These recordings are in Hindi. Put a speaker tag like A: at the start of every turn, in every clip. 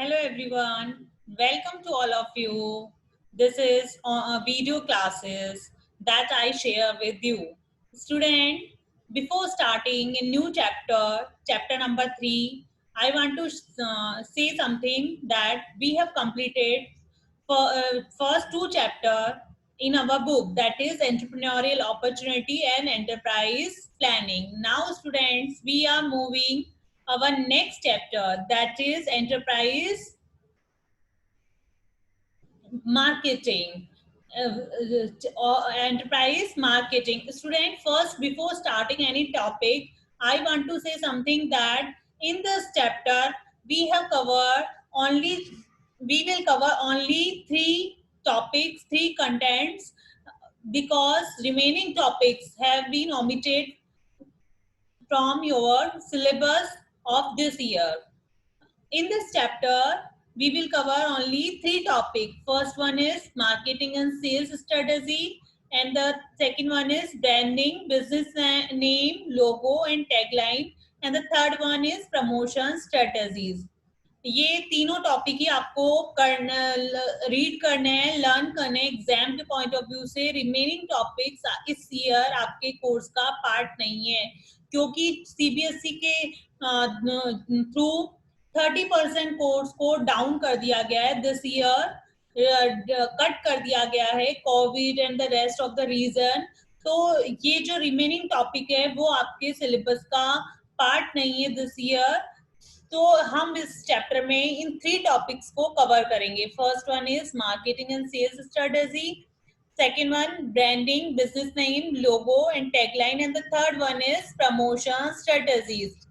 A: Hello everyone, welcome to all of you. This is video classes that I share with you. Student, before starting a new chapter number 3, I want to say something that we have completed for first two chapter in our book, that is entrepreneurial opportunity and enterprise planning. Now students, we are moving our next chapter, that is enterprise marketing. Enterprise marketing. Student, first before starting any topic, I want to say something that in this chapter we have covered only we will cover only three topics, three contents, because remaining topics have been omitted from your syllabus of this year. In this chapter, we will cover only three topics. First one is marketing and sales strategy, and the second one is branding, business name, logo and tagline, and the third one is promotion strategies. ये तीनों टॉपिक ही आपको करना, रीड करने हैं, लर्न करने एग्जाम के पॉइंट ऑफ व्यू से. रिमेनिंग टॉपिक्स इस ईयर आपके कोर्स का पार्ट नहीं है, क्योंकि सीबीएसई के थ्रू 30% कोर्स को डाउन कर दिया गया है दिस ईयर, कट कर दिया गया है, covid and the rest of the region. तो ये जो रिमेनिंग टॉपिक है वो आपके सिलेबस का पार्ट नहीं है दिस ईयर. तो हम इस चैप्टर में इन थ्री टॉपिक्स को कवर करेंगे. First one is marketing and sales strategy, second one branding, business name, logo and tagline, and the third one is promotion strategies.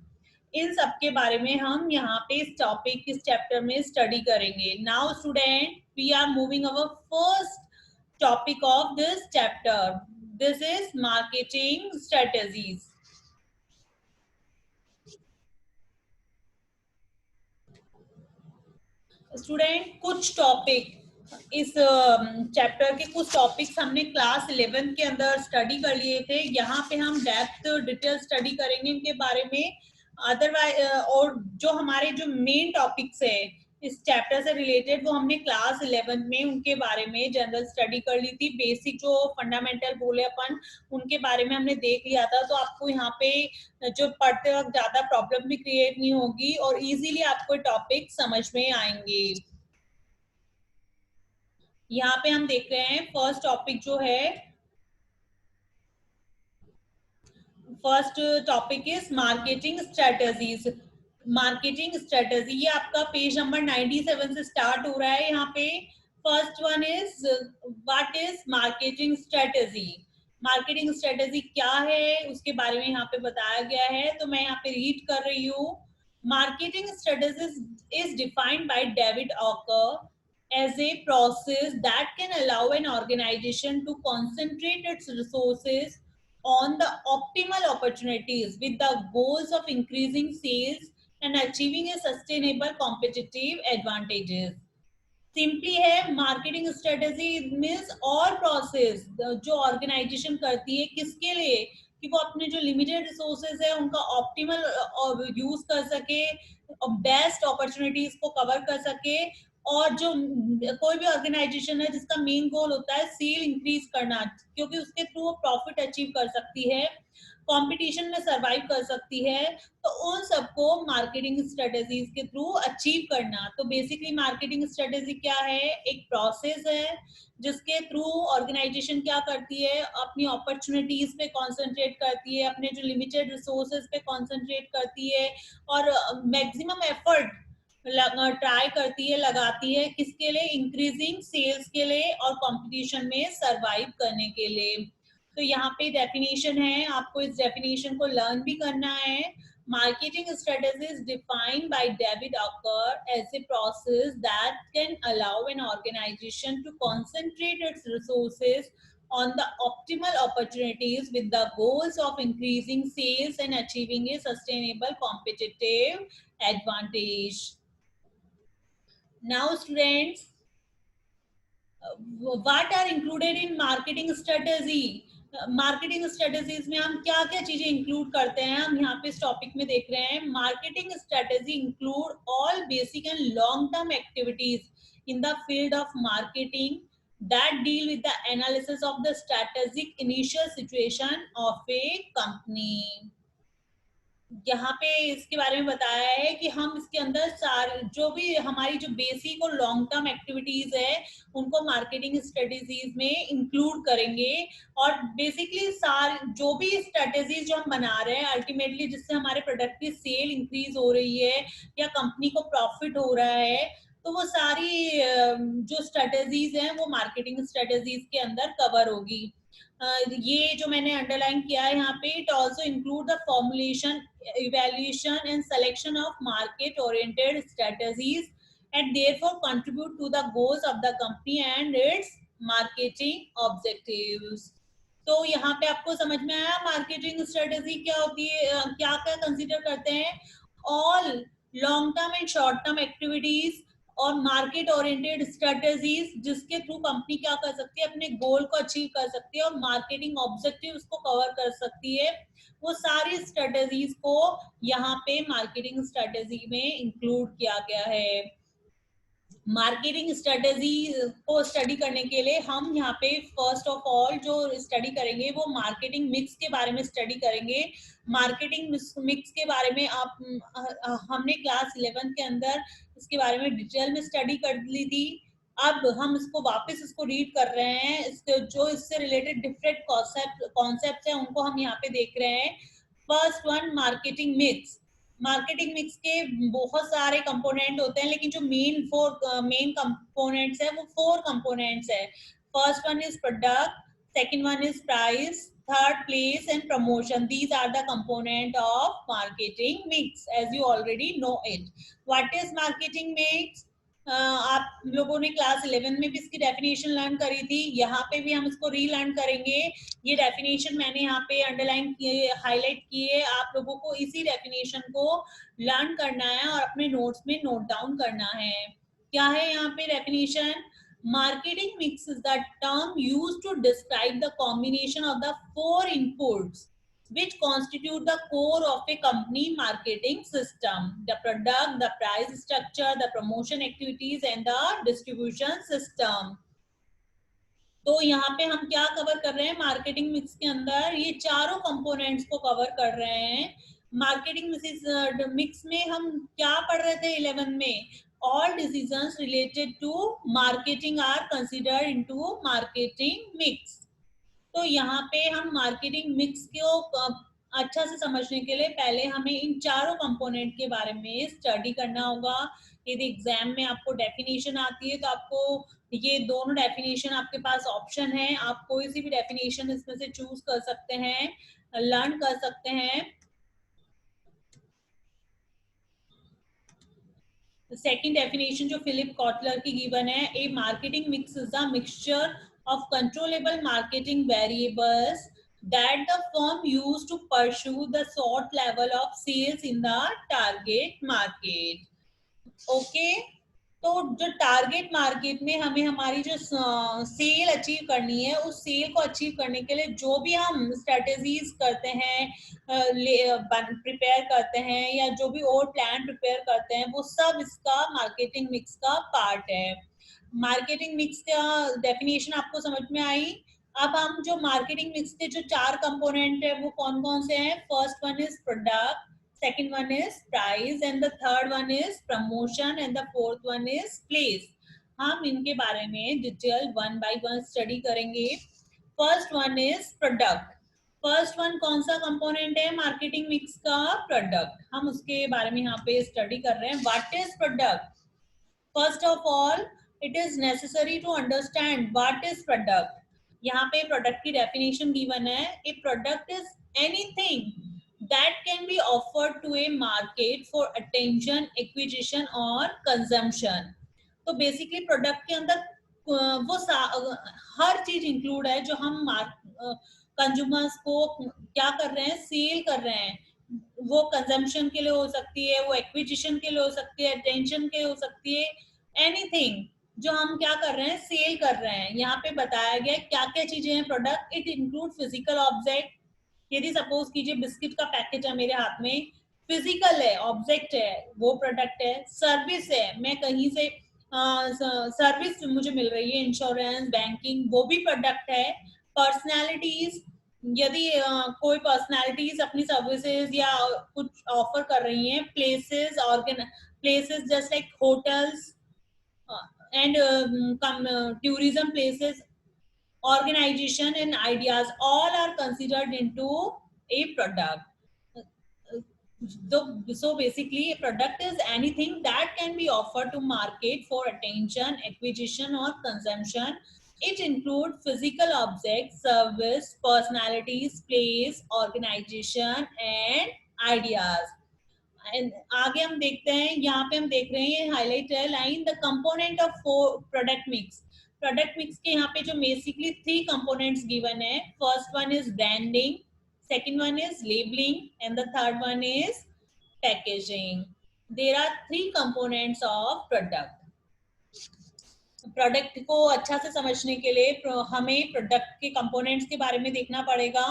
A: इन सब के बारे में हम यहाँ पे इस टॉपिक, इस चैप्टर में स्टडी करेंगे. Now student, we are moving our first topic of this chapter. This is marketing strategies. Student, कुछ टॉपिक इस चैप्टर के कुछ टॉपिक्स हमने क्लास 11 के अंदर स्टडी कर लिए थे. यहाँ पे हम डेप्थ डिटेल स्टडी करेंगे इनके बारे में. अदरवाइज और जो हमारे जो मेन टॉपिक्स है इस चैप्टर से रिलेटेड, वो हमने क्लास 11 में उनके बारे में जनरल स्टडी कर ली थी. बेसिक जो फंडामेंटल बोले अपन, उनके बारे में हमने देख लिया था. तो आपको यहाँ पे जो पढ़ते वक्त ज्यादा प्रॉब्लम भी क्रिएट नहीं होगी और इजीली आपको टॉपिक समझ में आएंगे. यहाँ पे हम देख रहे हैं फर्स्ट टॉपिक जो है, first topic is marketing strategies. Marketing strategy, ये आपका पेज नंबर 97 से स्टार्ट हो रहा है. यहाँ पे first one is what is marketing strategy. Marketing strategy क्या है उसके बारे में यहाँ पे बताया गया है. तो मैं यहाँ पे रीड कर रही हूँ. Marketing strategy is defined by David occur as a process that can allow an organization to concentrate its resources on the optimal opportunities with the goals of increasing sales and achieving a sustainable competitive advantages. Simply है, मार्केटिंग स्ट्रेटेजी मीन्स और प्रोसेस जो ऑर्गेनाइजेशन करती है किसके लिए, कि वो अपने जो लिमिटेड रिसोर्सेज है उनका ऑप्टिमल यूज कर सके, बेस्ट अपॉर्चुनिटीज को कवर कर सके. और जो कोई भी ऑर्गेनाइजेशन है जिसका मेन गोल होता है सेल इंक्रीज करना, क्योंकि उसके थ्रू वो प्रॉफिट अचीव कर सकती है, कंपटीशन में सरवाइव कर सकती है, तो उन सबको मार्केटिंग स्ट्रेटेजीज के थ्रू अचीव करना. तो बेसिकली मार्केटिंग स्ट्रेटेजी क्या है, एक प्रोसेस है जिसके थ्रू ऑर्गेनाइजेशन क्या करती है, अपनी अपॉर्चुनिटीज पे कंसंट्रेट करती है, अपने जो लिमिटेड रिसोर्सेज पे कंसंट्रेट करती है और मैक्सिमम एफर्ट ट्राई करती है, लगाती है, किसके लिए, इंक्रीजिंग सेल्स के लिए और कंपटीशन में सरवाइव करने के लिए. तो यहाँ पे डेफिनेशन है, आपको इस डेफिनेशन को लर्न भी करना है. Marketing strategy is defined by David Ocker as a process that can allow an organization to concentrate its resources on the optimal opportunities with the goals of increasing sales and achieving a sustainable competitive advantage. Now students, what are included in marketing strategy? Marketing strategies में हम क्या क्या चीजें इंक्लूड करते हैं, हम यहाँ पे इस टॉपिक में देख रहे हैं। Marketing strategy include all basic and long term activities in the field of marketing that deal with the analysis of the strategic initial situation of a company। यहाँ पे इसके बारे में बताया है कि हम इसके अंदर सारे जो भी हमारी जो बेसिक और लॉन्ग टर्म एक्टिविटीज है उनको मार्केटिंग स्ट्रेटेजीज में इंक्लूड करेंगे। और बेसिकली सारे जो भी स्ट्रेटेजीज जो हम बना रहे हैं अल्टीमेटली जिससे हमारे प्रोडक्ट की सेल इंक्रीज हो रही है या कंपनी को प्रॉफिट हो रहा है, तो वो सारी जो स्ट्रेटेजीज हैं वो मार्केटिंग स्ट्रेटेजीज के अंदर कवर होगी। ये जो मैंने अंडरलाइन किया है यहाँ पे, it also include the formulation, evaluation and selection of market oriented strategies and therefore contribute to the goals of the company and its marketing objectives। तो यहाँ पे आपको समझ में आया मार्केटिंग स्ट्रेटेजी क्या होती है, क्या क्या कंसीडर करते हैं। All long term and short term activities और मार्केट ओरिएंटेड स्ट्रेटेजीज जिसके थ्रू कंपनी क्या कर सकती है, अपने गोल को अचीव कर सकती है और मार्केटिंग ऑब्जेक्टिव को कवर कर सकती है, वो सारी स्ट्रेटेजीज को यहाँ पे मार्केटिंग स्ट्रेटेजी में इंक्लूड किया गया है। मार्केटिंग स्ट्रेटेजी को स्टडी करने के लिए हम यहाँ पे फर्स्ट ऑफ ऑल जो स्टडी करेंगे वो मार्केटिंग मिक्स के बारे में स्टडी करेंगे। मार्केटिंग मिक्स के बारे में हमने क्लास 11 के अंदर इसके बारे में डिटेल में स्टडी कर ली थी। अब हम इसको वापस इसको रीड कर रहे हैं, इसके जो इससे रिलेटेड डिफरेंट कॉन्सेप्ट है उनको हम यहाँ पे देख रहे हैं। First one, marketing mix. Marketing mix के बहुत सारे कंपोनेंट होते हैं लेकिन जो मेन कंपोनेंट्स है वो 4 कंपोनेंट्स है। First one is product, second one is price, third place and promotion. These are the component of marketing mix as you already know it. What is marketing mix? आप लोगों ने क्लास 11 में भी इसकी डेफिनेशन लर्न करी थी, यहाँ पे भी हम इसको रीलर्न करेंगे। ये डेफिनेशन मैंने यहाँ पे अंडरलाइन किए, हाईलाइट किए, आप लोगों को इसी डेफिनेशन को लर्न करना है और अपने नोट्स में नोट डाउन करना है। क्या है यहाँ पे definition? Marketing mix is the term used to describe the combination of the 4 inputs which constitute the core of a company marketing system: the product, the price structure, the promotion activities and the distribution system। तो यहाँ पे हम क्या कवर कर रहे हैं मार्केटिंग मिक्स के अंदर? ये चारों कंपोनेंट्स को कवर कर रहे हैं। मार्केटिंग मिक्स में हम क्या पढ़ रहे थे 11 में? All decisions related to marketing are considered into marketing mix. तो यहाँ पे हम मार्केटिंग मिक्स को अच्छा से समझने के लिए पहले हमें इन चारों कंपोनेंट के बारे में स्टडी करना होगा। यदि एग्जाम में आपको डेफिनेशन आती है तो आपको ये दोनों डेफिनेशन आपके पास ऑप्शन है, आप कोई सी भी डेफिनेशन इसमें से चूज कर सकते हैं, लर्न कर सकते हैं। सेकंड डेफिनेशन जो फिलिप कॉटलर की गिवन है, a marketing mix is the mixture of controllable marketing variables that the firm use to pursue the sought level of sales in the target market। okay? तो जो टारगेट मार्केट में हमें हमारी जो सेल अचीव करनी है, उस सेल को अचीव करने के लिए जो भी हम स्ट्रेटेजीज करते हैं, प्रिपेयर करते हैं या जो भी और प्लान प्रिपेयर करते हैं, वो सब इसका मार्केटिंग मिक्स का पार्ट है। मार्केटिंग मिक्स का डेफिनेशन आपको समझ में आई। अब हम जो मार्केटिंग मिक्स के जो 4 कंपोनेंट है वो कौन कौन से हैं? First one is product, second one is price and the third one is promotion and the fourth one is place। हम इनके बारे में डिटेल 1 by 1 स्टडी करेंगे। First one is product. First one कौन सा कंपोनेंट है मार्केटिंग मिक्स का? प्रोडक्ट। हम उसके बारे में यहाँ पे स्टडी कर रहे हैं। What is product? First of all it is necessary to understand what is product. यहाँ पे प्रोडक्ट की डेफिनेशन गिवन है, a product is anything that can be offered to a market for attention, acquisition or consumption। तो बेसिकली प्रोडक्ट के अंदर वो हर चीज इंक्लूड है जो हम कंज्यूमर्स को क्या कर रहे हैं, सेल कर रहे हैं। वो कंजम्पशन के लिए हो सकती है, वो एक्विजिशन के लिए हो सकती है, अटेंशन के लिए हो सकती है, एनीथिंग जो हम क्या कर रहे हैं, सेल कर रहे हैं। यहाँ पे बताया गया क्या क्या चीजें हैं product. It include physical object, यदि सपोज कीजिए बिस्किट का पैकेट है मेरे हाथ में, फिजिकल है, ऑब्जेक्ट है, वो प्रोडक्ट है। सर्विस है, मैं कहीं से सर्विस मुझे मिल रही है, इंश्योरेंस, बैंकिंग, वो भी प्रोडक्ट है। पर्सनैलिटीज, यदि कोई पर्सनैलिटीज अपनी सर्विसेज या कुछ ऑफर कर रही हैं। Places, organ places just like hotels and tourism places, organization and ideas, all are considered into a product. So basically, a product is anything that can be offered to market for attention, acquisition, or consumption. It includes physical objects, service, personalities, place, organization, and ideas. आगे हम देखते हैं, यहाँ पे हम देख रहे हैं हाईलाइट है line, the component of product mix. Product mix के यहाँ पे जो बेसिकली 3 कंपोनेंट्स गिवन है। First one is branding, second one is labeling, and the third one is packaging. There are 3 components of product. Product को अच्छा से समझने के लिए हमें प्रोडक्ट के कंपोनेंट्स के बारे में देखना पड़ेगा।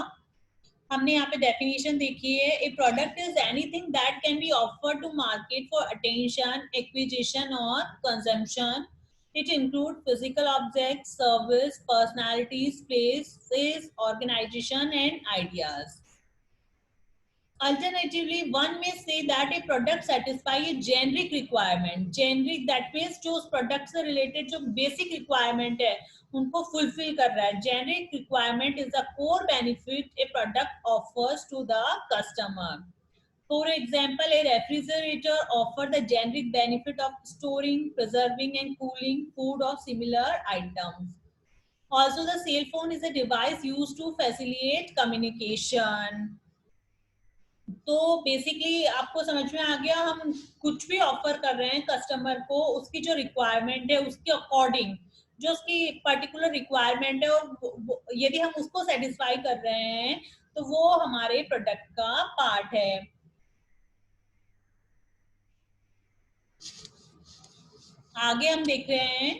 A: हमने यहाँ पे डेफिनेशन देखी है, a product is anything that can be offered to market for attention, acquisition और consumption. It include physical objects, service, personalities, places, organisation and ideas. Alternatively, one may say that a product satisfy a generic requirement. Generic that means जो उस product से related जो basic requirement है उनको fulfill कर रहा है। Generic requirement is a core benefit a product offers to the customer. For example, a refrigerator offers the generic benefit of storing, preserving, and cooling food or similar items. Also, the cell phone is a device used to facilitate communication. तो बेसिकली आपको समझ में आ गया, हम कुछ भी ऑफर कर रहे हैं कस्टमर को, उसकी जो रिक्वायरमेंट है उसके अकॉर्डिंग, जो उसकी पर्टिकुलर रिक्वायरमेंट है, और यदि हम उसको सेटिस्फाई कर रहे हैं तो वो हमारे प्रोडक्ट का पार्ट है। आगे हम देख रहे हैं,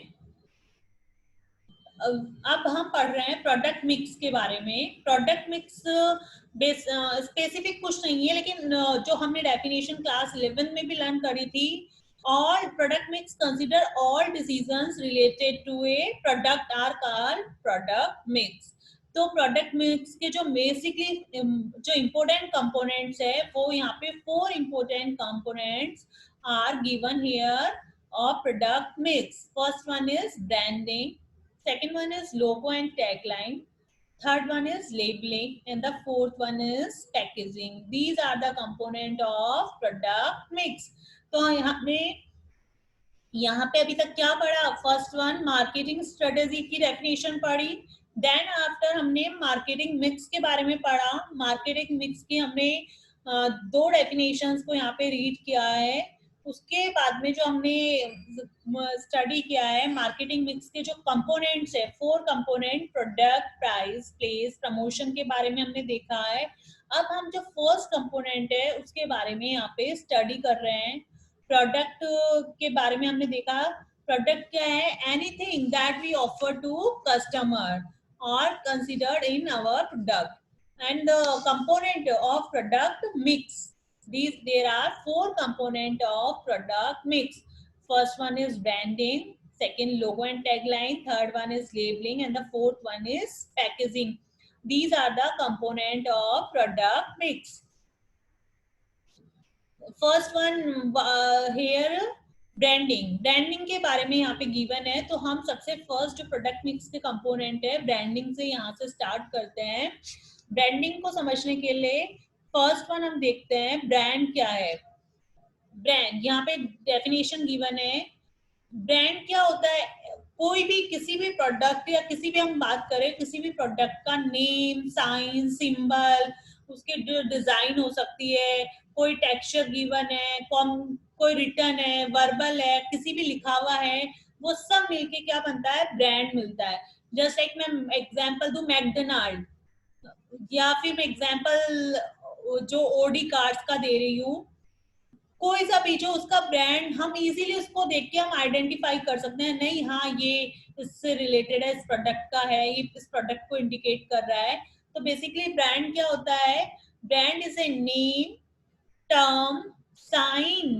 A: अब हम पढ़ रहे हैं प्रोडक्ट मिक्स के बारे में। प्रोडक्ट मिक्स स्पेसिफिक कुछ नहीं है, लेकिन जो हमने डेफिनेशन क्लास 11 में भी लर्न करी थी, all product mix consider all decisions related to a product are called product mix. तो प्रोडक्ट मिक्स के जो बेसिकली जो इम्पोर्टेंट कंपोनेंट्स है, वो यहाँ पे 4 important components are given here of product mix. First one is branding, second one is logo and tagline, third one is labeling, and the fourth one is packaging. These are the component of product mix. तो यहाँ पे अभी तक क्या पढ़ा? फर्स्ट वन मार्केटिंग स्ट्रेटेजी की डेफिनेशन पढ़ी, देन आफ्टर हमने मार्केटिंग मिक्स के बारे में पढ़ा। मार्केटिंग मिक्स की हमने 2 डेफिनेशंस को यहाँ पे रीड किया है। उसके बाद में जो हमने स्टडी किया है मार्केटिंग मिक्स के जो कंपोनेंट्स है, 4 component, product, price, place, promotion के बारे में हमने देखा है। अब हम जो फर्स्ट कंपोनेंट है उसके बारे में यहाँ पे स्टडी कर रहे हैं। प्रोडक्ट के बारे में हमने देखा, प्रोडक्ट क्या है? Anything that we offer to customer और considered in our product. and the component of product mix, there are 4 component of product mix. First one is branding, second logo and tagline, third one is labeling, and the fourth one is packaging. These are the component of product mix. First one here branding. Branding के बारे में यहाँ पे गिवन है, तो हम सबसे फर्स्ट जो प्रोडक्ट मिक्स के कंपोनेंट है ब्रांडिंग से यहाँ से स्टार्ट करते हैं। ब्रांडिंग को समझने के लिए फर्स्ट वन हम देखते हैं, ब्रांड क्या है। ब्रांड यहाँ पे डेफिनेशन गिवन है। ब्रांड क्या होता है? कोई भी किसी भी प्रोडक्ट या किसी भी हम बात करें किसी भी प्रोडक्ट का नेम, साइन, सिंबल, उसके जो डिजाइन हो सकती है, कोई टेक्सचर गिवन है, कोई रिटर्न है, वर्बल है, किसी भी लिखा हुआ है, वो सब मिलके क्या बनता है? ब्रांड मिलता है। जस्ट लाइक मैं एग्जांपल दूं मैकडोनाल्ड, या फिर मैं एग्जांपल जो ओडी कार्ड्स का दे रही हूँ, कोई सा भी जो उसका ब्रांड, हम इजीली उसको देख के हम आइडेंटिफाई कर सकते हैं, नहीं हाँ ये इससे रिलेटेड है, इस प्रोडक्ट का है, ये इस प्रोडक्ट को इंडिकेट कर रहा है। तो बेसिकली ब्रांड क्या होता है? Brand is a name, term, sign,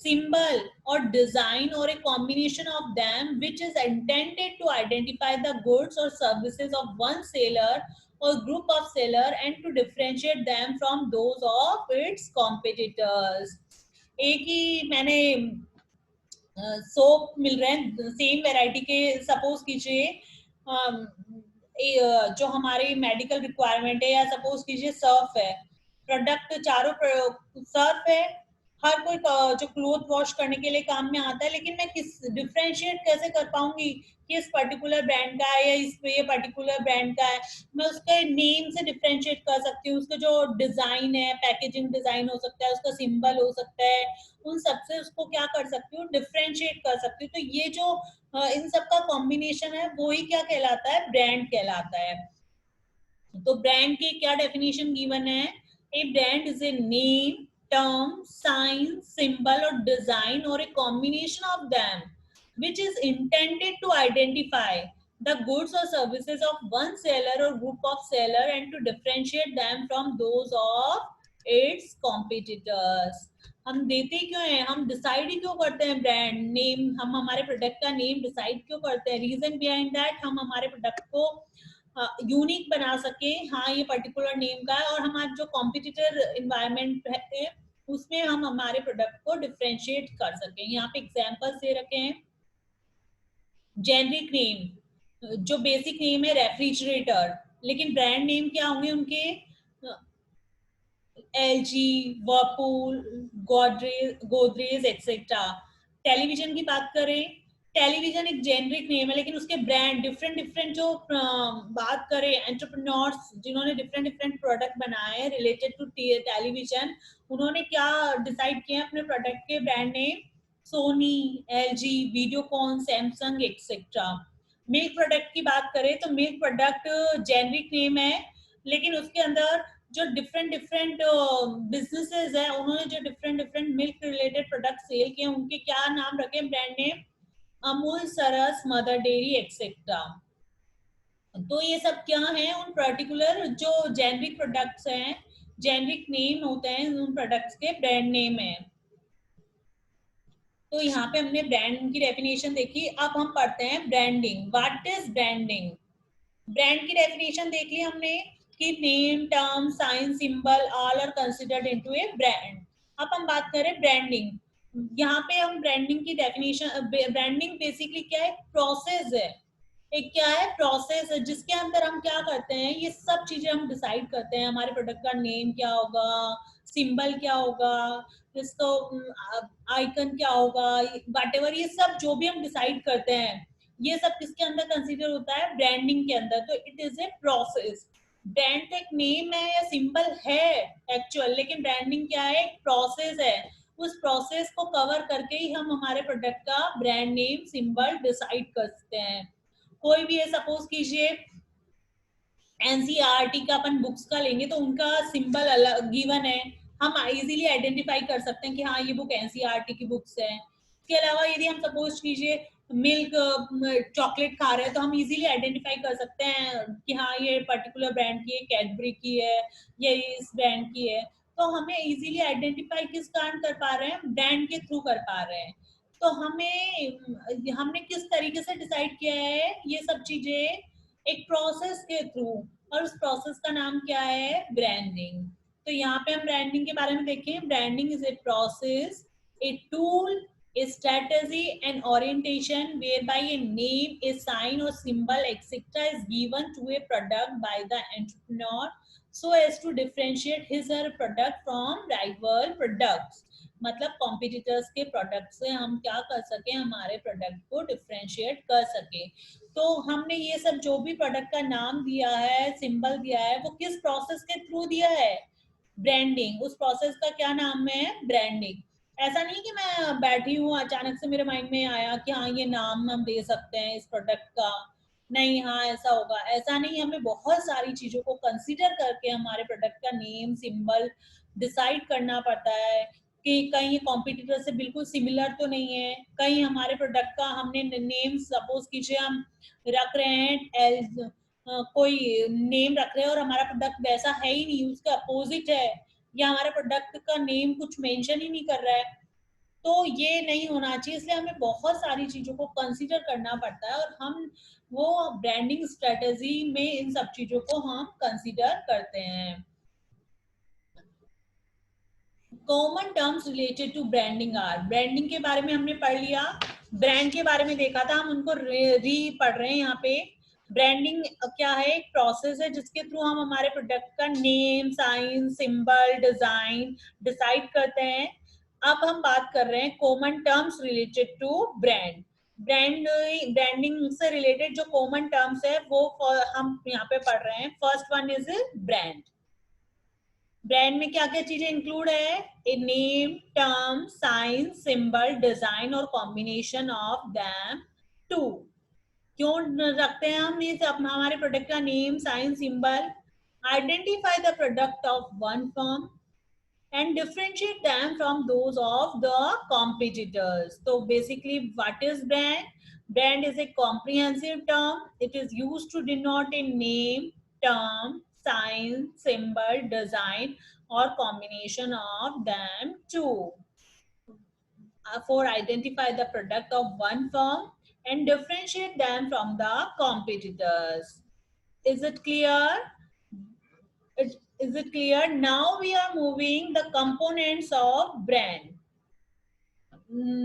A: symbol or design or a combination of them which is intended to identify the goods or services of one seller or group of seller and to differentiate them from those of its competitors. एक ही मैंने सोप मिल रहे हैं सेम वैरायटी के, सपोज कीजिए जो हमारे मेडिकल रिक्वायरमेंट है, या सपोज कीजिए सर्फ है, प्रोडक्ट चारों सर्फ है, हर कोई जो क्लोथ वॉश करने के लिए काम में आता है, लेकिन मैं किस डिफरेंशिएट कैसे कर पाऊंगी कि इस पर्टिकुलर ब्रांड का है या इस ये पर्टिकुलर ब्रांड का है? मैं उसके नेम से डिफरेंशिएट कर सकती हूँ, उसका जो डिजाइन है, पैकेजिंग डिजाइन हो सकता है, उसका सिंबल हो सकता है, उन सबसे उसको क्या कर सकती हूँ, डिफरेंशिएट कर सकती हूँ। तो ये जो इन सब का कॉम्बिनेशन है वो ही क्या कहलाता है? ब्रांड कहलाता है। तो ब्रांड की क्या डेफिनेशन गिवन है? A brand is a name, term, sign, symbol or design or a combination of them which is intended to identify the goods or services of one seller or group of seller and to differentiate them from those of its competitors. हम देते क्यों हैं, हम डिसाइड ही क्यों करते हैं ब्रांड नेम, हम हमारे प्रोडक्ट का नेम डिसाइड क्यों करते हैं? रीजन बिहाइंड दैट हम हमारे प्रोडक्ट को यूनिक बना सके, हाँ ये पर्टिकुलर नेम का है, और हमारा जो कॉम्पिटिटर इन्वायरमेंट है उसमें हम हमारे प्रोडक्ट को डिफरेंशिएट कर सके। यहाँ पे एग्जांपल्स दे रखे हैं। जेनरिक नेम, जो बेसिक नेम है रेफ्रिजरेटर, लेकिन ब्रांड नेम क्या होंगे उनके? LG, Whirlpool, Godrej etcetera. Television की बात करें, टेलीविजन एक जेनरिक नेम है, लेकिन उसके ब्रांड डिफरेंट डिफरेंट, जो बात करें एंटरप्रेन्योर्स जिन्होंने डिफरेंट डिफरेंट प्रोडक्ट बनाए हैं रिलेटेड टू टेलीविजन, उन्होंने क्या डिसाइड किया अपने प्रोडक्ट के brand name? Sony, LG, Videocon, Samsung etcetera. Milk product की बात करें तो मिल्क प्रोडक्ट जेनरिक नेम है, लेकिन उसके अंदर जो डिफरेंट डिफरेंट बिजनेसेस है, उन्होंने जो different different milk related product sale किए, उनके क्या नाम रखे brand name? Amul, Saras, Mother Dairy etcetera. तो ये सब क्या है? उन पर्टिकुलर जो जेनरिक प्रोडक्ट्स हैं, जेनरिक नेम होते हैं उन प्रोडक्ट्स के, ब्रांड नेम है। तो यहाँ पे हमने ब्रांड की डेफिनेशन देखी। अब हम पढ़ते हैं branding. What is branding? Brand की डेफिनेशन देख ली हमने कि name, term, sign, symbol all are considered into a brand. अब हम बात करें ब्रांडिंग। यहाँ पे हम ब्रांडिंग की डेफिनेशन, ब्रांडिंग बेसिकली क्या है? प्रोसेस है, एक क्या है? प्रोसेस है, जिसके अंदर हम क्या करते हैं, ये सब चीजें हम डिसाइड करते हैं। हमारे प्रोडक्ट का नेम क्या होगा, सिंबल क्या होगा, इसको आइकन क्या होगा, वॉटेवर, ये सब जो भी हम डिसाइड करते हैं, ये सब किसके अंदर कंसीडर होता है? ब्रांडिंग के अंदर। तो it is a process. Brand तो एक नेम है या सिंबल है एक्चुअल, लेकिन ब्रांडिंग क्या है? एक प्रोसेस है। उस प्रोसेस को कवर करके ही हम हमारे प्रोडक्ट का ब्रांड नेम, सिंबल डिसाइड करते हैं। कोई भी है, सपोज कीजिए एनसीईआरटी का अपन बुक्स का लेंगे तो उनका सिंबल अलग गिवन है, हम इजीली आइडेंटिफाई कर सकते हैं कि हाँ ये बुक एनसीईआरटी की बुक्स है। इसके अलावा यदि हम सपोज कीजिए मिल्क चॉकलेट खा रहे हैं तो हम इजीली आइडेंटिफाई कर सकते हैं कि हाँ ये पर्टिकुलर ब्रांड की है, कैडबरी की है, ये इस ब्रांड की है। तो हमें इजीली आइडेंटिफाई किस कारण कर पा रहे हैं? ब्रांड के थ्रू कर पा रहे हैं। तो हमने किस तरीके से डिसाइड किया है ये सब चीजें? एक प्रोसेस के थ्रू, और उस प्रोसेस का नाम क्या है? ब्रांडिंग। तो यहाँ पे हम ब्रांडिंग के बारे में देखें। Branding is a process, a tool, a strategy and orientation whereby a name, a sign or symbol etc is given to a product by the entrepreneur so as to differentiate his or her product from rival products। मतलब कॉम्पिटिटर्स के प्रोडक्ट से हम क्या कर सके? हमारे प्रोडक्ट को डिफरेंशिएट कर सके। तो हमने ये सब जो भी प्रोडक्ट का नाम दिया है, सिंबल दिया है, वो किस प्रोसेस के थ्रू दिया है? ब्रांडिंग। उस प्रोसेस का क्या नाम है? ब्रांडिंग। ऐसा नहीं कि मैं बैठी हूँ अचानक से मेरे माइंड में आया कि हाँ ये नाम हम दे सकते हैं इस प्रोडक्ट का, नहीं हाँ ऐसा होगा, ऐसा नहीं। हमें बहुत सारी चीजों को कंसीडर करके हमारे प्रोडक्ट का नेम, सिंबल डिसाइड करना पड़ता है। कि कहीं ये कॉम्पिटिटर से बिल्कुल सिमिलर तो नहीं है, कहीं हमारे प्रोडक्ट का हमने नेम सपोज कीजिए हम रख रहे हैं कोई नेम रख रहे हैं और हमारा प्रोडक्ट वैसा है ही नहीं, उसका अपोजिट है, या हमारे प्रोडक्ट का नेम कुछ मेंशन ही नहीं कर रहा है, तो ये नहीं होना चाहिए। इसलिए हमें बहुत सारी चीजों को कंसीडर करना पड़ता है और हम वो ब्रांडिंग स्ट्रेटेजी में इन सब चीजों को हम कंसीडर करते हैं। Common terms related to branding are, branding के बारे में हमने पढ़ लिया, ब्रांड के बारे में देखा था, हम उनको री पढ़ रहे हैं यहाँ पे। ब्रांडिंग क्या है? एक प्रोसेस है जिसके थ्रू हम हमारे प्रोडक्ट का name, sign, symbol, design decide करते हैं। अब हम बात कर रहे हैं common terms related to brand. Branding से रिलेटेड जो कॉमन टर्म्स है वो हम यहाँ पे पढ़ रहे हैं। First one is brand. Brand में क्या क्या चीजें इंक्लूड है? A name, term, sign, symbol, design और कॉम्बिनेशन ऑफ दैम टू। क्यों रखते हैं हम ये सब? हमारे प्रोडक्ट का name, sign, symbol, identify the product of one firm and differentiate them from those of the competitors. So basically, what is brand? Brand is a comprehensive term. It is used to denote a name, term, sign, symbol, design, or combination of them too. For identify the product of one firm and differentiate them from the competitors. Is it clear? Is it clear? Now we are moving the components of brand.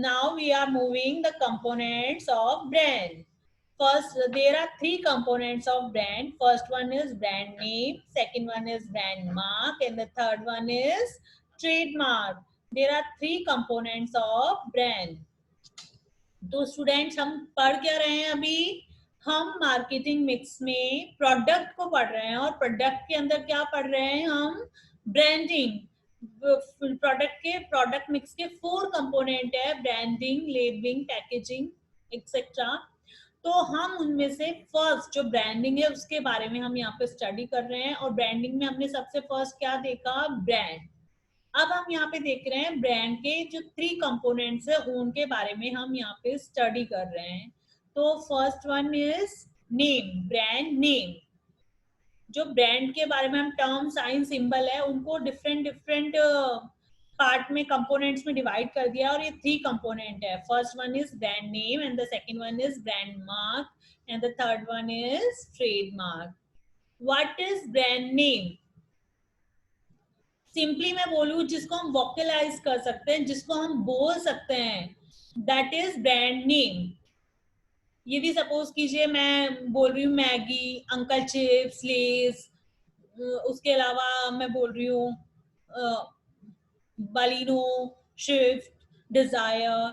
A: Now we are moving the components of brand. First, there are three components of brand. First one is brand name, second one is brand mark, and the third one is trademark. There are three components of brand. तो स्टूडेंट्स हम पढ़ क्या रहे हैं अभी? हम मार्केटिंग मिक्स में प्रोडक्ट को पढ़ रहे हैं और प्रोडक्ट के अंदर क्या पढ़ रहे हैं हम? ब्रांडिंग। प्रोडक्ट मिक्स के 4 कंपोनेंट है, ब्रांडिंग, लेबलिंग, पैकेजिंग एक्सेट्रा। तो हम उनमें से फर्स्ट जो ब्रांडिंग है उसके बारे में हम यहाँ पे स्टडी कर रहे हैं। और ब्रांडिंग में हमने सबसे फर्स्ट क्या देखा? ब्रांड। अब हम यहाँ पे देख रहे हैं ब्रांड के जो 3 कंपोनेंट्स है उनके बारे में हम यहाँ पे स्टडी कर रहे हैं। तो first one is name, brand name. जो ब्रांड के बारे में हम टर्म, साइन, सिंबल है उनको डिफरेंट पार्ट में कंपोनेंट्स में डिवाइड कर दिया और ये 3 कंपोनेंट है। First one is brand name and the second one is brand mark and the third one is trademark. What is brand name? Simply मैं बोलूं जिसको हम वोकलाइज कर सकते हैं, जिसको हम बोल सकते हैं, दैट इज ब्रांड नेम। यदि सपोज कीजिए मैं बोल रही हूँ मैगी, अंकल चिप्स, लेस, उसके अलावा मैं बोल रही हूँ बालिनो, शिफ्ट, डिजायर,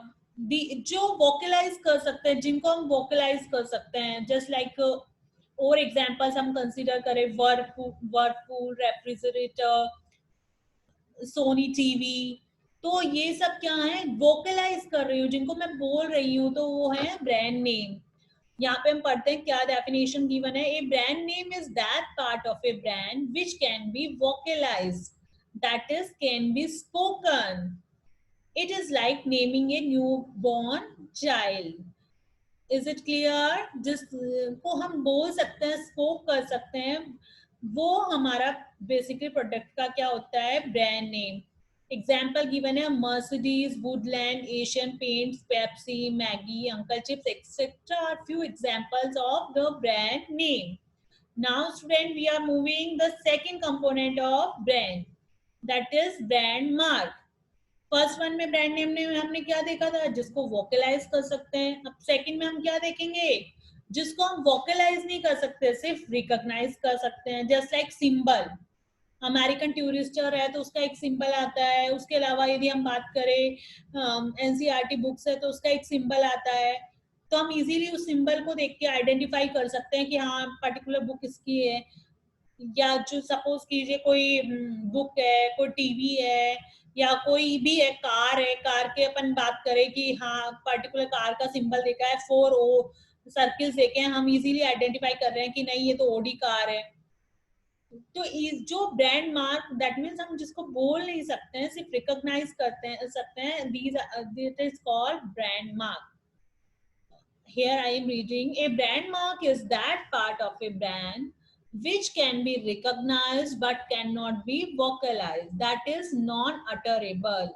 A: जो वोकलाइज कर सकते हैं, जिनको हम वोकलाइज कर सकते हैं, जस्ट लाइक और एग्जांपल्स हम कंसीडर करें, वर्लपूल रेफ्रिजरेटर, सोनी टीवी। तो ये सब क्या है? वोकलाइज कर रही हूँ, जिनको मैं बोल रही हूँ, तो वो है ब्रांड नेम। यहाँ पे हम पढ़ते हैं क्या डेफिनेशन गिवन है। A brand name is that part of a brand which can be vocalised, that is can be spoken. It is like naming a new born child. Is it clear? जिसको हम बोल सकते हैं, स्पोक कर सकते हैं, वो हमारा बेसिकली प्रोडक्ट का क्या होता है? Brand name. एग्जाम्पल गिवन है Mercedes, Woodland, Asian Paints, Pepsi, Maggi, Uncle Chips etcetera are few examples of the brand name. Now student we are moving the second component of brand, that is brand mark. First one में ब्रांड नेम में हमने क्या देखा था? जिसको वोकलाइज कर सकते हैं। अब सेकंड में हम क्या देखेंगे? जिसको हम वोकलाइज नहीं कर सकते, सिर्फ रिकॉग्नाइज कर सकते हैं। Just like symbol, American Tourister है तो उसका एक सिंबल आता है। उसके अलावा यदि हम बात करें एनसीईआरटी बुक्स है तो उसका एक सिंबल आता है। तो हम इजीली उस सिंबल को देख के आइडेंटिफाई कर सकते हैं कि हाँ पर्टिकुलर बुक इसकी है। या जो सपोज कीजिए कोई बुक है, कोई टीवी है, या कोई भी है, कार है, कार के अपन बात करें कि हाँ पर्टिकुलर कार का सिंबल देखा है, 4 सर्किल्स देखे हैं, हम इजीली आइडेंटिफाई कर रहे हैं कि नहीं ये तो ओडी कार है। तो जो ब्रांड मार्क, दैट मीन्स हम जिसको बोल नहीं सकते हैं, सिर्फ रिकॉग्नाइज सकते हैं, this is called brand mark. Here I am reading, a brand mark is that part of a brand which can be recognized but cannot be vocalized, that is non-utterable.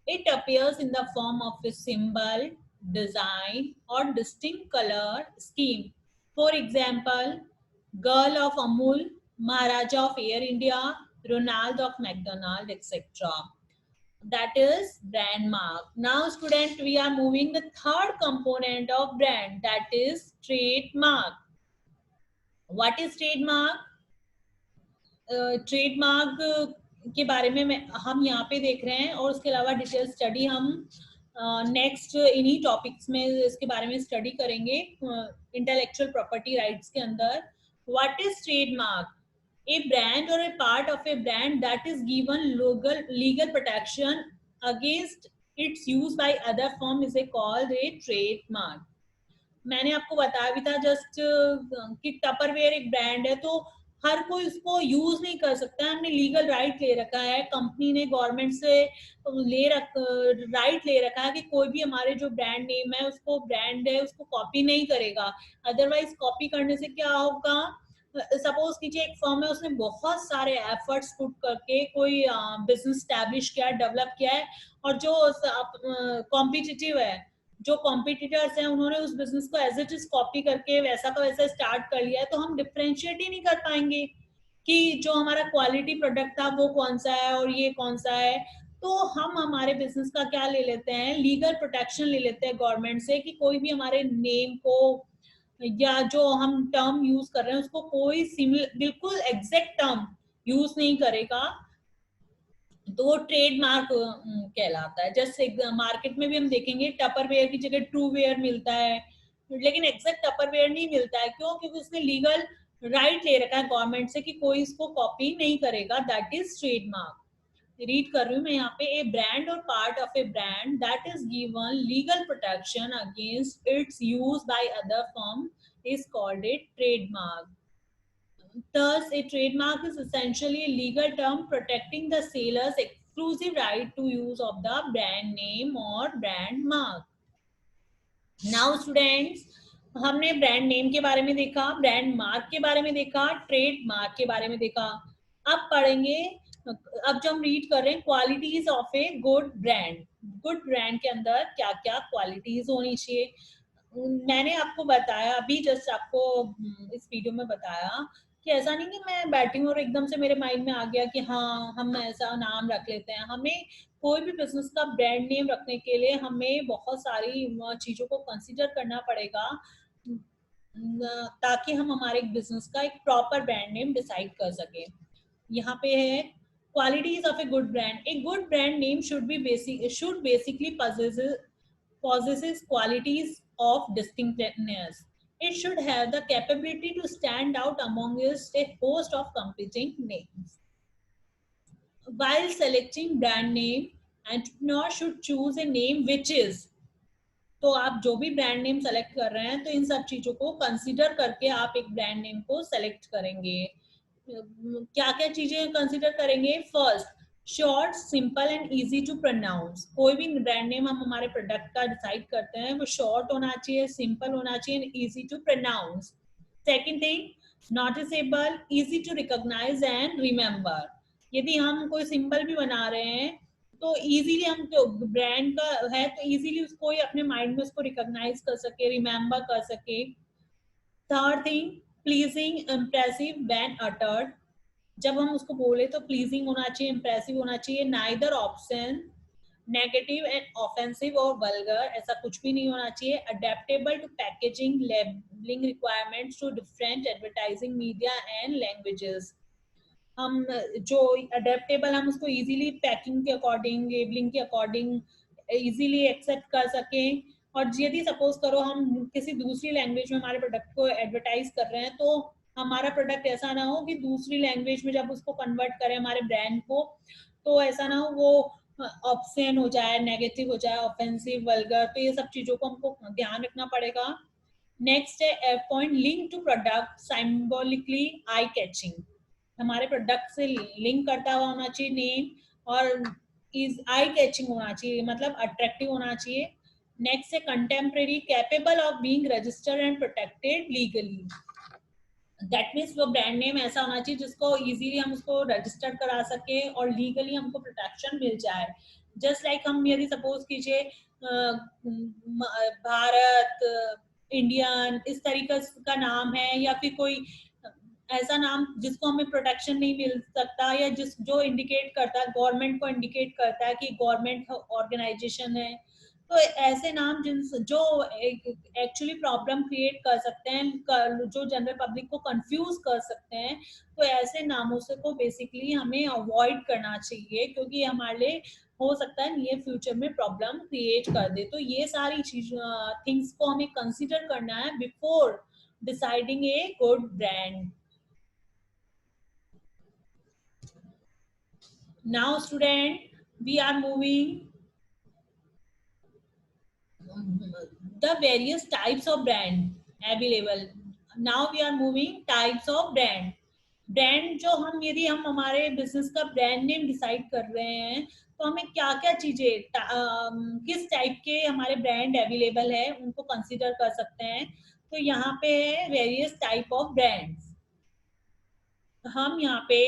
A: It appears in the form of a symbol, design, or distinct color scheme. For example, Girl of Amul, Maharaja of Air India, Ronald of McDonald, etc. That is brand mark. Now student, we are moving the third component of brand, that is trademark. What is trademark? Trademark के बारे में हम यहाँ पे देख रहे हैं, और उसके अलावा डिटेल स्टडी हम नेक्स्ट इन्हीं टॉपिक्स में इसके बारे में स्टडी करेंगे इंटेलेक्चुअल प्रॉपर्टी राइट्स के अंदर. What is trademark? A brand or a part of a brand that is given legal protection against its use by other firm is called a trademark. मैंने आपको बताया भी था जस्ट कि टपरवेयर एक ब्रांड है, तो हर कोई उसको यूज नहीं कर सकता. हमने लीगल राइट ले रखा है, कंपनी ने गवर्नमेंट से राइट ले रखा है कि कोई भी हमारे जो ब्रांड नेम है, उसको ब्रांड है, उसको कॉपी नहीं करेगा. अदरवाइज कॉपी करने से क्या होगा? सपोज कीजिए एक फर्म है, उसने बहुत सारे एफर्ट्स पुट करके कोई बिजनेस स्टैब्लिश किया है, डेवलप किया है, और जो कॉम्पिटिटिव है, जो कॉम्पिटिटर्स हैं, उन्होंने उस बिजनेस को एज इट इज कॉपी करके वैसा का वैसा स्टार्ट कर लिया है, तो हम डिफरेंशिएट ही नहीं कर पाएंगे कि जो हमारा क्वालिटी प्रोडक्ट था वो कौन सा है और ये कौन सा है. तो हम हमारे बिजनेस का क्या ले लेते हैं? लीगल प्रोटेक्शन ले लेते हैं गवर्नमेंट से कि कोई भी हमारे नेम को या जो हम टर्म यूज कर रहे हैं उसको कोई बिल्कुल एग्जैक्ट टर्म यूज नहीं करेगा, तो ट्रेडमार्क कहलाता है. जैसे मार्केट में भी हम देखेंगे टपरवेयर की जगह ट्रूवेयर मिलता है, लेकिन एग्जैक्ट टपरवेयर नहीं मिलता है. क्यों? क्योंकि उसने लीगल राइट ले रखा है गवर्नमेंट से कि कोई इसको कॉपी नहीं करेगा. That is trademark. रीड कर रही हूँ मैं यहाँ पे. ए ब्रांड और part of a brand that is given legal protection against it's use by other firm is called a trademark. Thus, a trademark is essentially a legal term protecting the seller's exclusive right to use of the brand name or brand mark. Now students, हमने ब्रांड नेम के बारे में देखा, ब्रांड मार्क के बारे में देखा, ट्रेड मार्क के बारे में देखा. अब पढ़ेंगे, अब जो हम रीड कर रहे हैं, qualities of a good brand. Good brand के अंदर क्या क्या क्वालिटीज होनी चाहिए. मैंने आपको बताया अभी, जस्ट आपको इस वीडियो में बताया कि ऐसा नहीं कि मैं बैठी हूँ और एकदम से मेरे माइंड में आ गया कि हाँ हम ऐसा नाम रख लेते हैं. हमें कोई भी बिजनेस का ब्रांड नेम रखने के लिए हमें बहुत सारी चीजों को कंसीडर करना पड़ेगा, ताकि हम हमारे बिजनेस का एक प्रॉपर ब्रांड नेम डिसाइड कर सके. यहाँ पे है qualities of a good brand. A good brand name should basically possesses qualities of distinctness. It should have the capability to stand out amongst a host of competing names. While selecting brand name, entrepreneur should choose a name which is. तो आप जो भी ब्रांड नेम सेलेक्ट कर रहे हैं, तो इन सब चीजों को कंसीडर करके आप एक ब्रांड नेम को सेलेक्ट करेंगे. क्या क्या चीजें कंसीडर करेंगे? First, short, simple and easy to pronounce. कोई भी ब्रांड नेम हम हमारे प्रोडक्ट का डिसाइड करते हैं, वो शॉर्ट होना चाहिए, सिंपल होना चाहिए and easy to pronounce. Second thing, noticeable, easy to recognise and remember. यदि हम कोई सिंबल भी बना रहे हैं तो इजीली हम जो ब्रांड का है तो इजीली उसको अपने माइंड में उसको रिकॉग्नाइज कर सके, रिमेम्बर कर सके. Third thing, pleasing, impressive when uttered. जब हम उसको बोले तो प्लीजिंग होना चाहिए, इम्प्रेसिव होना चाहिए. Neither option negative and offensive और वल्गर, ऐसा कुछ भी नहीं होना चाहिए. Adaptable to packaging, labeling requirements to different advertising media and languages. हम जो अडेप्टेबल, हम उसको इजीली पैकिंग के अकॉर्डिंग, लेबलिंग के अकॉर्डिंग इजीली एक्सेप्ट कर सकें. और यदि सपोज करो हम किसी दूसरी लैंग्वेज में हमारे प्रोडक्ट को एडवर्टाइज कर रहे हैं, तो हमारा प्रोडक्ट ऐसा ना हो कि दूसरी लैंग्वेज में जब उसको कन्वर्ट करें हमारे ब्रांड को, तो ऐसा ना हो वो ऑप्शन हो जाए, नेगेटिव हो जाए, ऑफेंसिव, वल्गर. तो ये सब चीजों को हमको ध्यान रखना पड़ेगा. नेक्स्ट है point, link to product, symbolically eye catching. हमारे प्रोडक्ट से लिंक करता हुआ होना चाहिए नेम, और इज आई कैचिंग होना चाहिए, मतलब अट्रैक्टिव होना चाहिए। नेक्स्ट है contemporary, capable of being registered and protected legally. That means वो ब्रांड नेम ऐसा होना चाहिए जिसको इजीली हम उसको रजिस्टर करा सके और लीगली हमको प्रोटेक्शन मिल जाए। जस्ट लाइक हम यदि सपोज कीजिए भारत, इंडियन, इस तरीके का नाम है, या फिर कोई ऐसा नाम जिसको हमें प्रोटेक्शन नहीं मिल सकता, या जिस जो इंडिकेट करता है, गवर्नमेंट को इंडिकेट करता है कि गवर्नमेंट ऑर्गेनाइजेशन है, तो ऐसे नाम जिन जो एक्चुअली प्रॉब्लम क्रिएट कर सकते हैं, जो जनरल पब्लिक को कंफ्यूज कर सकते हैं, तो ऐसे नामों से को बेसिकली हमें अवॉइड करना चाहिए, क्योंकि हमारे लिए हो सकता है नियर फ्यूचर में प्रॉब्लम क्रिएट कर दे। तो ये सारी चीज थिंग्स को हमें कंसिडर करना है before deciding a good brand. Now student, we are moving the various types of brand available. Now we are moving types of brand. Brand जो हम यदि हम हमारे बिजनेस का ब्रांड नेम डिसाइड कर रहे हैं, तो हमें क्या क्या चीजें किस टाइप के हमारे ब्रांड अवेलेबल है उनको कंसीडर कर सकते हैं। तो यहाँ पे है वेरियस टाइप ऑफ ब्रांड्स। हम यहाँ पे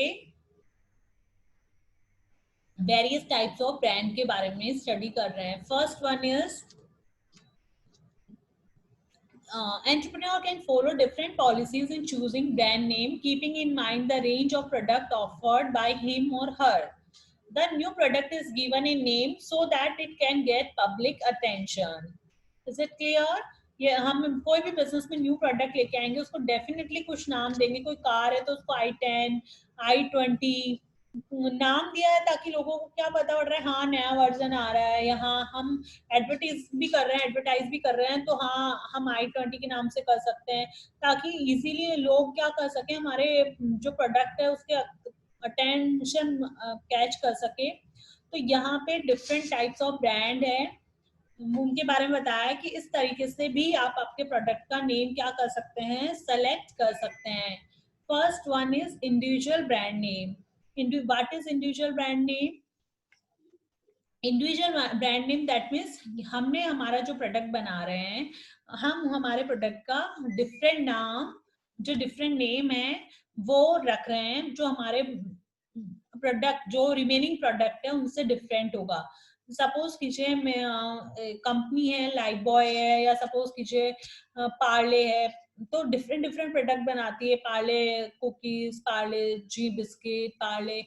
A: वेरियस टाइप्स ऑफ ब्रांड के बारे में स्टडी कर रहे हैं। First one is entrepreneur can follow different policies in choosing brand name, keeping in mind the range of product offered by him or her. The new product is given a name so that it can get public attention. Is it clear? ये हम कोई भी बिजनेस में न्यू प्रोडक्ट लेके आएंगे, उसको डेफिनेटली कुछ नाम देंगे। कोई कार है तो उसको i10, i20 नाम दिया है, ताकि लोगों को क्या पता पड़ रहा है, हाँ नया वर्जन आ रहा है, यहाँ हम एडवर्टाइज भी कर रहे हैं, तो हाँ हम i20 के नाम से कर सकते हैं, ताकि इजीली लोग क्या कर सके, हमारे जो प्रोडक्ट है उसके अटेंशन कैच कर सके। तो यहाँ पे डिफरेंट टाइप्स ऑफ ब्रांड है, उनके बारे में बताया कि इस तरीके से भी आप आपके प्रोडक्ट का नेम क्या कर सकते हैं, सेलेक्ट कर सकते हैं। First one is individual brand name. What is individual brand name? Individual brand name that means हमने हमारा जो प्रोडक्ट बना रहे हैं, हम हमारे प्रोडक्ट का डिफरेंट नाम, जो डिफरेंट नेम है वो रख रहे हैं, जो हमारे प्रोडक्ट जो रिमेनिंग प्रोडक्ट है उनसे डिफरेंट होगा। सपोज कीजिए कंपनी है लाइफ बॉय है, या सपोज कीजिए पार्ले है, तो डिफरेंट डिफरेंट प्रोडक्ट बनाती है। पार्ले कुकीज, पार्ले जी बिस्किट, पार्ले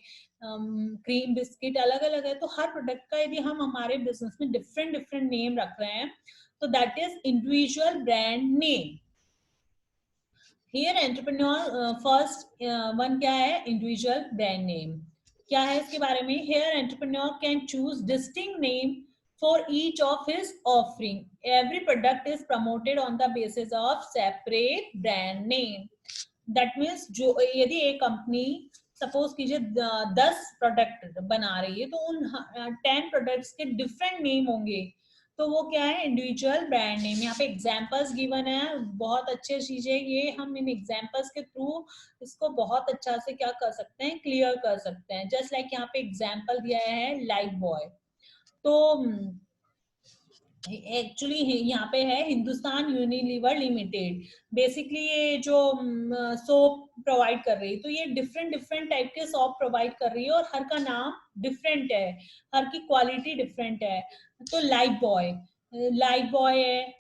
A: क्रीम बिस्किट, अलग अलग है। तो हर प्रोडक्ट का यदि हम हमारे बिजनेस में डिफरेंट डिफरेंट नेम रख रहे हैं, तो that is individual brand name. Here entrepreneur first one क्या है, इंडिविजुअल ब्रांड नेम क्या है इसके बारे में। Here entrepreneur can choose distinct name for each of his offering. Every product is promoted on the basis of separate brand name. That means जो यदि एक कंपनी सपोज कीजिए 10 प्रोडक्ट बना रही है, तो उन 10 प्रोडक्ट्स के डिफरेंट नेम होंगे, तो वो क्या है, इंडिविजुअल ब्रांड नेम। यहाँ पे एग्जांपल्स गिवन है, बहुत अच्छी चीज है ये। हम इन एग्जांपल्स के थ्रू इसको बहुत अच्छा से क्या कर सकते हैं, क्लियर कर सकते हैं। जस्ट लाइक यहाँ पे एग्जांपल दिया है लाइफ बॉय, तो एक्चुअली यहाँ पे है हिंदुस्तान यूनिलीवर लिमिटेड। बेसिकली ये जो सोप प्रोवाइड कर रही है, तो ये डिफरेंट डिफरेंट टाइप के सोप प्रोवाइड कर रही है, और हर का नाम डिफरेंट है, हर की क्वालिटी डिफरेंट है। तो लाइफ बॉय है,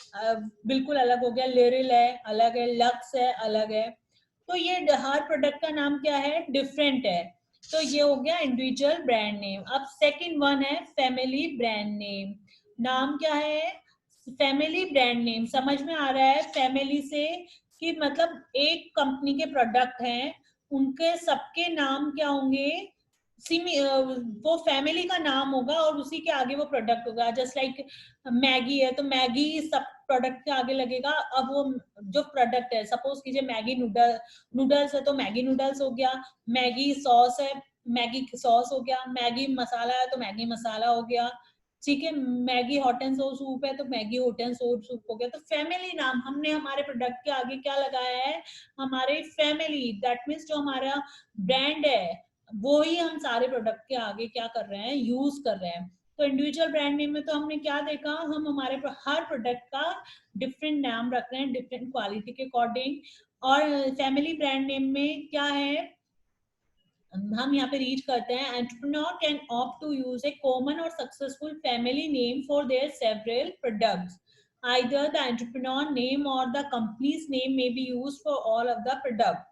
A: बिल्कुल अलग हो गया। लिरिल है, अलग है। लक्स है, अलग है। तो ये हर प्रोडक्ट का नाम क्या है, डिफरेंट है। तो ये हो गया इंडिविजुअल ब्रांड नेम। अब सेकंड वन है फैमिली ब्रांड नेम। नाम क्या है, फैमिली ब्रांड नेम। समझ में आ रहा है फैमिली से कि मतलब एक कंपनी के प्रोडक्ट हैं, उनके सबके नाम क्या होंगे, वो फैमिली का नाम होगा और उसी के आगे वो प्रोडक्ट होगा। जस्ट लाइक मैगी है, तो मैगी सब प्रोडक्ट के आगे लगेगा। अब वो जो प्रोडक्ट है, सपोज कीजिए मैगी नूडल्स है, तो मैगी नूडल्स हो गया। मैगी सॉस है, मैगी सॉस हो गया। मैगी मसाला है, तो मैगी मसाला हो गया। ठीक है, मैगी हॉट एंड सोर सूप है तो मैगी हॉट एंड सोर सूप हो गया। तो फैमिली नाम हमने हमारे प्रोडक्ट के आगे क्या लगाया है, हमारे फैमिली, दैट मीन्स जो हमारा ब्रांड है वो ही हम सारे प्रोडक्ट के आगे क्या कर रहे हैं, यूज कर रहे हैं। तो इंडिविजुअल ब्रांड नेम में तो हमने क्या देखा, हम हमारे हर प्रोडक्ट का डिफरेंट नाम रख रहे हैं डिफरेंट क्वालिटी के अकॉर्डिंग। और फैमिली ब्रांड नेम में क्या है, हम यहाँ पे रीड करते हैं, entrepreneur can opt to use a common और successful family name for their several products, either the entrepreneur name और the company's name may be used for all of the product.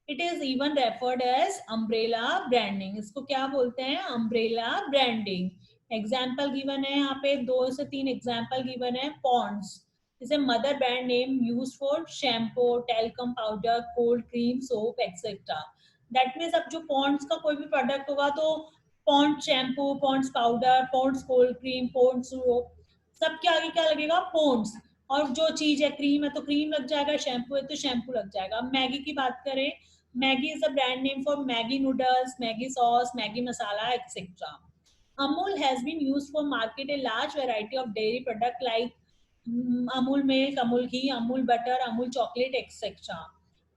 A: It is even referred as umbrella branding. इसको क्या बोलते हैं, अम्ब्रेला ब्रांडिंग। एग्जाम्पल गिवन है यहाँ पे, 2 से 3 एग्जाम्पल गिवन है। Pond's is a mother brand name use for shampoo, talcum powder, cold cream, soap etcetera. That means अब जो पॉन्ड्स का कोई भी प्रोडक्ट होगा तो Pond's shampoo, Pond's powder, Pond's cold cream, Pond's soap, सबके आगे क्या लगेगा, पॉन्ड्स। और जो चीज है, क्रीम है तो क्रीम लग जाएगा, शैम्पू है तो शैम्पू लग जाएगा। मैगी की बात करें, Maggi is a brand name for Maggi noodles, Maggi sauce, Maggi masala, etc. Amul has been used for market a large variety of dairy product like Amul milk, Amul ghee, Amul butter, Amul chocolate, etc.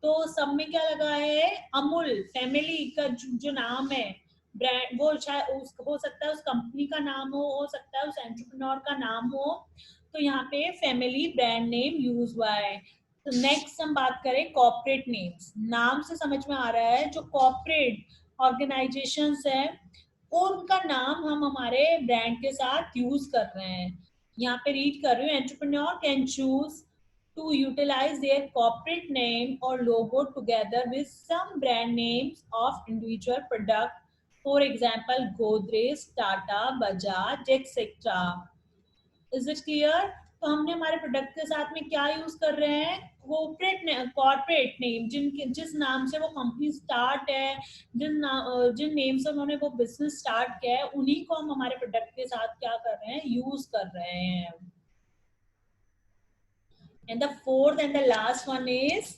A: तो सब में क्या लगा है, अमूल फैमिली का जो नाम है ब्रांड, वो शायद हो सकता है उस कंपनी का नाम हो सकता है उस एंटरप्रेन्योर का नाम हो। तो यहाँ पे फैमिली ब्रांड नेम यूज हुआ है। तो नेक्स्ट हम बात करें कॉर्पोरेट नेम्स। नाम से समझ में आ रहा है जो कॉर्पोरेट ऑर्गेनाइजेशंस है उनका नाम हम हमारे ब्रांड के साथ यूज कर रहे हैं। यहाँ पे रीड कर रही हूँ, entrepreneur can choose to utilize their corporate name or logo together with some brand names of individual product, for example Godrej, Tata, Bajaj, etc. Is it clear? तो हमने हमारे प्रोडक्ट के साथ में क्या यूज कर रहे हैं, कॉर्पोरेट नेम, जिस नाम से वो कंपनी स्टार्ट है, जिन नेम से उन्होंने वो बिजनेस स्टार्ट किया है, उन्हीं को हम हमारे प्रोडक्ट के साथ क्या कर रहे हैं, यूज कर रहे हैं। And the fourth and the last one is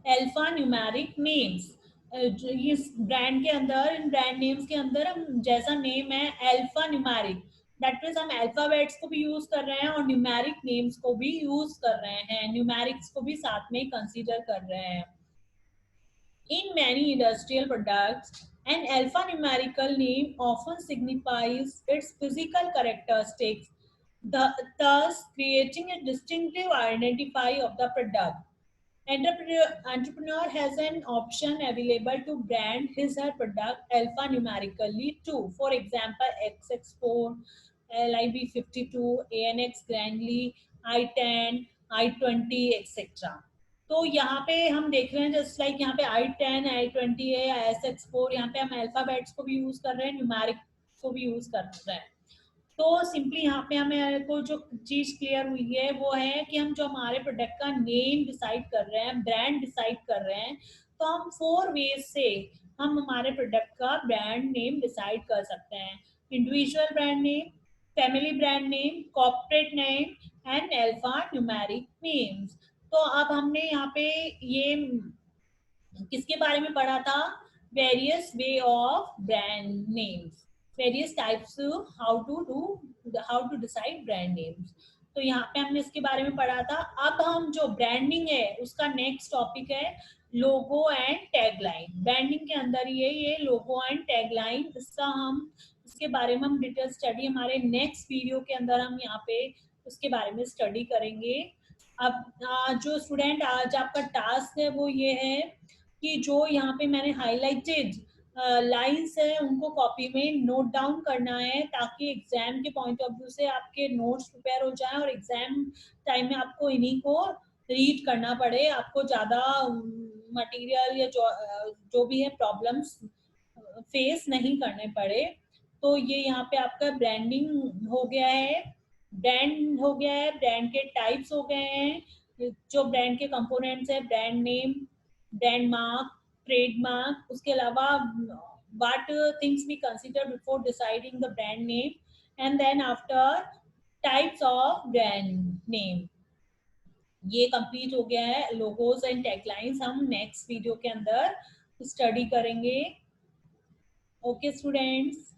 A: alpha numeric names. इस ब्रांड के अंदर, इन ब्रांड नेम्स के अंदर हम जैसा नेम है अल्फा न्यूमेरिक, दैट मीन्स हम अल्फाबेट्स को भी यूज कर रहे हैं और न्यूमेरिक नेम्स को भी यूज कर रहे हैं, न्यूमेरिक्स को भी साथ में कंसीडर कर रहे हैं। In many industrial products, an alphanumerical name often signifies its physical characteristics, thus creating a distinctive identity of the product. Entrepreneur has an option available to brand his or her product alphanumerically too. For example, XX4, LIB52, ANX Grandly, I10, I20, etc. तो यहाँ पे हम देख रहे हैं जस्ट लाइक यहाँ पे I10, I20 है, SX4, यहाँ पे हम अल्फाबेट्स को भी यूज कर रहे हैं, न्यूमेरिक को भी यूज कर रहे हैं। तो सिंपली यहाँ पे हमें को जो चीज क्लियर हुई है वो है कि हम जो हमारे प्रोडक्ट का नेम डिसाइड कर रहे हैं, ब्रांड डिसाइड कर रहे हैं, तो हम 4 वेज से हम हमारे प्रोडक्ट का ब्रांड नेम डिसाइड कर सकते हैं। Individual brand name, family brand name, corporate name and alpha numeric names. तो अब हमने यहाँ पे ये किसके बारे में पढ़ा था, various way of brand names, various types how to decide brand names. तो यहाँ पे हमने इसके बारे में पढ़ा था। अब हम जो ब्रांडिंग है उसका नेक्स्ट टॉपिक है लोगो एंड टैगलाइन। ब्रांडिंग के अंदर ये लोगो एंड टैगलाइन, इसके बारे में हम डिटेल स्टडी हमारे नेक्स्ट वीडियो के अंदर हम यहाँ पे उसके बारे में स्टडी करेंगे। अब जो स्टूडेंट आज आपका टास्क है वो ये है कि जो यहाँ पे मैंने हाईलाइटेड लाइंस है उनको कॉपी में नोट डाउन करना है, ताकि एग्जाम के पॉइंट ऑफ व्यू से आपके नोट्स प्रिपेयर हो जाएं और एग्जाम टाइम में आपको इन्हीं को रीड करना पड़े, आपको ज़्यादा मटेरियल या जो भी है प्रॉब्लम्स फेस नहीं करने पड़े। तो ये यहाँ पे आपका ब्रांडिंग हो गया है, ब्रांड हो गया है, ब्रांड के टाइप्स हो गए हैं, जो ब्रांड के कंपोनेंट्स है, brand name, brand mark, trademark, उसके अलावा what things we consider before deciding the brand name, and then after types of brand name। ये कंप्लीट हो गया है। लोगोस एंड टैगलाइंस हम नेक्स्ट वीडियो के अंदर स्टडी करेंगे। Okay students.